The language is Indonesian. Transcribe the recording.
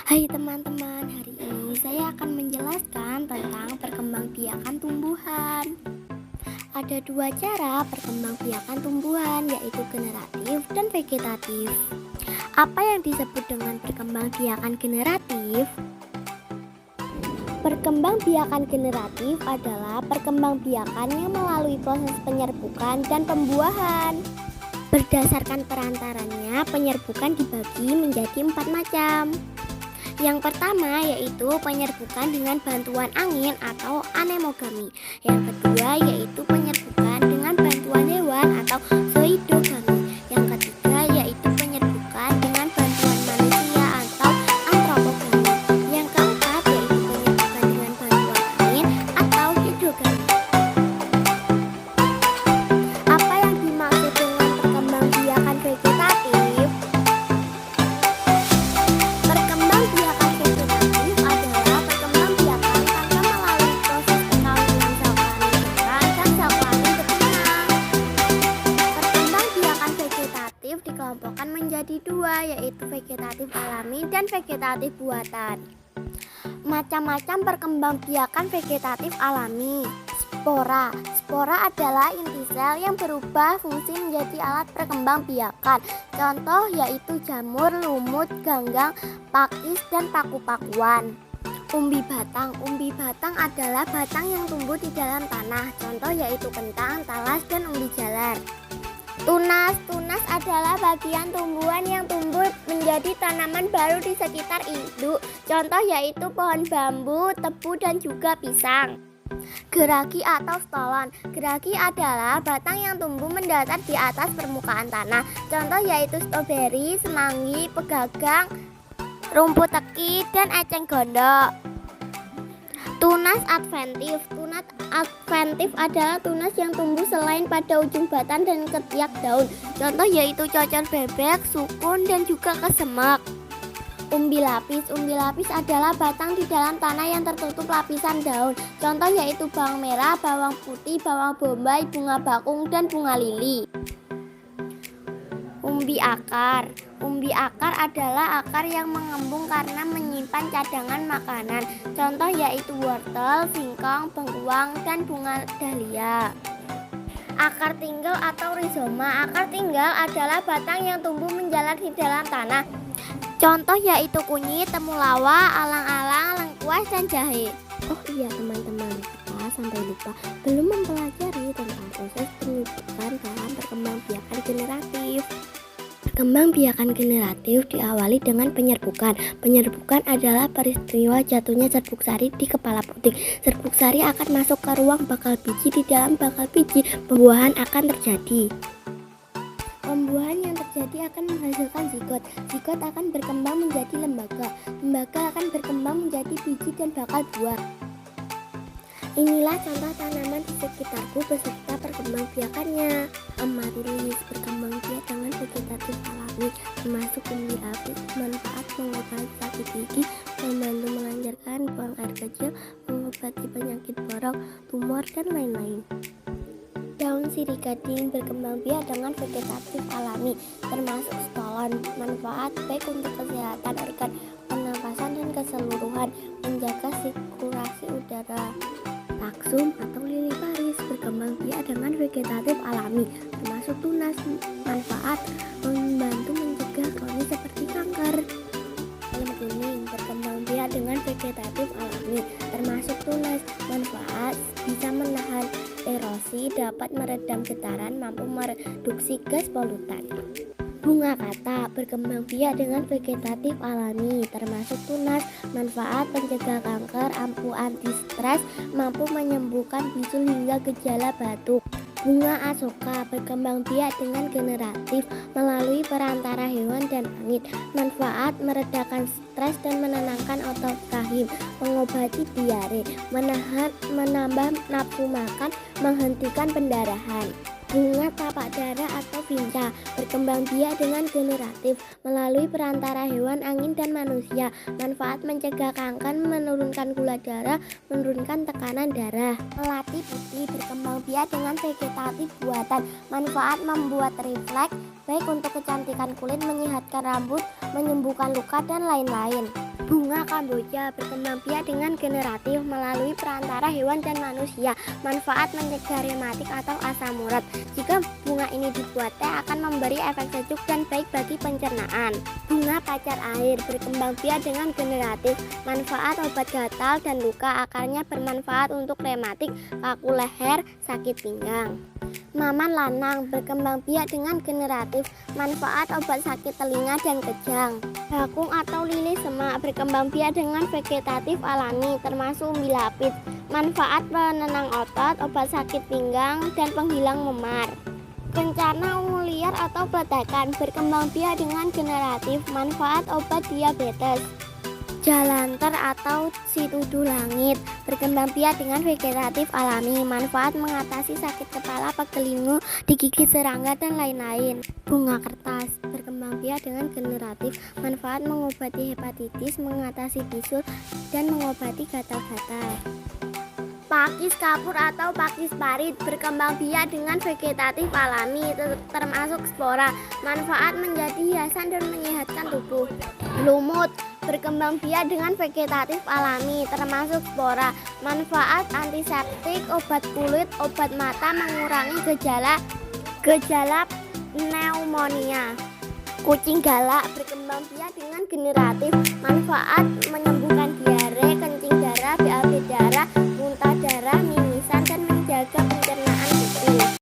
Hai teman-teman, hari ini saya akan menjelaskan tentang perkembangbiakan tumbuhan. Ada dua cara perkembangbiakan tumbuhan, yaitu generatif dan vegetatif. Apa yang disebut dengan perkembangbiakan generatif? Perkembangbiakan generatif adalah perkembangbiakan yang melalui proses penyerbukan dan pembuahan. Berdasarkan perantaranya, penyerbukan dibagi menjadi 4 macam. Yang pertama yaitu penyerbukan dengan bantuan angin atau anemogami. Yang kedua yaitu penyerbukan dengan bantuan hewan atau zoidogami. Yang ketiga yaitu penyerbukan dengan bantuan manusia atau antropogami. Yang keempat yaitu penyerbukan dengan bantuan angin atau hidrogami. Apa yang dimaksud dengan perkembangbiakan vegetatif? Dikelompokkan menjadi dua, yaitu vegetatif alami dan vegetatif buatan. Macam-macam perkembangbiakan vegetatif alami. Spora. Spora adalah inti sel yang berubah fungsi menjadi alat perkembangbiakan. Contoh yaitu jamur, lumut, ganggang, pakis, dan paku-pakuan. Umbi batang. Umbi batang adalah batang yang tumbuh di dalam tanah. Contoh yaitu kentang, talas, dan umbi jalar. Tunas. Tunas adalah bagian tumbuhan yang tumbuh menjadi tanaman baru di sekitar induk. Contoh yaitu pohon bambu, tebu, dan juga pisang. Geragi atau stolon. Geragi adalah batang yang tumbuh mendatar di atas permukaan tanah. Contoh yaitu stroberi, semanggi, pegagang, rumput teki, dan eceng gondok. Tunas adventif. Tunas adventif adalah tunas yang tumbuh selain pada ujung batang dan ketiak daun. Contoh yaitu cocor bebek, sukun, dan juga kesemek. Umbi lapis. Umbi lapis adalah batang di dalam tanah yang tertutup lapisan daun. Contoh yaitu bawang merah, bawang putih, bawang bombay, bunga bakung, dan bunga lili. Umbi akar. Umbi akar adalah akar yang mengembung karena menyimpan cadangan makanan. Contoh yaitu wortel, singkong, bengkuang, dan bunga dahlia. Akar tinggal atau rizoma. Akar tinggal adalah batang yang tumbuh menjalar di dalam tanah. Contoh yaitu kunyit, temulawak, alang-alang, lengkuas, dan jahe. Oh iya teman-teman, kita sampai lupa belum mempelajari tentang proses penyerbukan dalam perkembangbiakan generatif. Perkembangbiakan generatif diawali dengan penyerbukan. Penyerbukan adalah peristiwa jatuhnya serbuk sari di kepala puting. Serbuk sari akan masuk ke ruang bakal biji. Di dalam bakal biji, pembuahan akan terjadi. Pembuahan yang terjadi akan menghasilkan zigot. Zigot akan berkembang menjadi lembaga. Lembaga akan berkembang menjadi biji dan bakal buah. Inilah contoh tanaman di sekitarku beserta perkembangbiakannya. Amaryllis berkembangbiak dengan vegetatif alami, termasuk umbi lapis. Manfaat mengobati sakit gigi, membantu melancarkan buang air kecil, mengobati penyakit borok, tumor, dan lain-lain. Daun sirih gading berkembangbiak dengan vegetatif alami, termasuk stolon. Manfaat baik untuk kesehatan organ pernapasan dan keseluruhan, menjaga sirkulasi udara. Taksum atau lili Paris berkembangbiak dengan vegetatif alami, termasuk tunas. Manfaat membantu mencegah kronis seperti kanker. Lem kuning berkembangbiak dengan vegetatif alami, termasuk tunas. Manfaat bisa menahan erosi, dapat meredam getaran, mampu mereduksi gas polutan. Bunga kata berkembangbiak dengan vegetatif alami, termasuk tunas. Manfaat pencegah kanker, ampuh anti stres, mampu menyembuhkan bisul hingga gejala batuk. Bunga asoka berkembangbiak dengan generatif melalui perantara hewan dan angin. Manfaat meredakan stres dan menenangkan otot rahim, mengobati diare, menambah nafsu makan, menghentikan pendarahan. Bunga tapak dara atau vinca berkembangbiak dengan generatif melalui perantara hewan, angin, dan manusia. Manfaat mencegah kanker, menurunkan gula darah, menurunkan tekanan darah. Melati putih berkembangbiak dengan vegetatif buatan. Manfaat membuat refleks, baik untuk kecantikan kulit, menyehatkan rambut, menyembuhkan luka, dan lain-lain. Bunga Kamboja berkembang biak dengan generatif melalui perantara hewan dan manusia. Manfaat mencegah rematik atau asam urat. Jika bunga ini dibuat teh akan memberi efek sejuk dan baik bagi pencernaan. Bunga pacar air berkembang biak dengan generatif. Manfaat obat gatal dan luka. Akarnya bermanfaat untuk rematik, kaku leher, sakit pinggang. Maman lanang berkembang biak dengan generatif. Manfaat obat sakit telinga dan kejang. Bakung atau lili semak berkembang biak dengan vegetatif alami termasuk umbi lapis. Manfaat penenang otot, obat sakit pinggang dan penghilang memar. Kencana ungu liar atau peledakan berkembang biak dengan generatif. Manfaat obat diabetes. Jalanter atau situdu langit berkembang biak dengan vegetatif alami. Manfaat mengatasi sakit kepala, pegelingu, digigit serangga dan lain-lain. Bunga kertas berkembang biak dengan generatif. Manfaat mengobati hepatitis, mengatasi bisul dan mengobati gatal-gatal. Pakis kapur atau pakis parit berkembang biak dengan vegetatif alami termasuk spora. Manfaat menjadi hiasan dan menyehatkan tubuh. Lumut berkembang biak dengan vegetatif alami termasuk spora. Manfaat antiseptik, obat kulit, obat mata, mengurangi gejala pneumonia. Kucing galak berkembang biak dengan generatif. Manfaat menyembuhkan diare, kencing darah, BAB darah, muntah darah.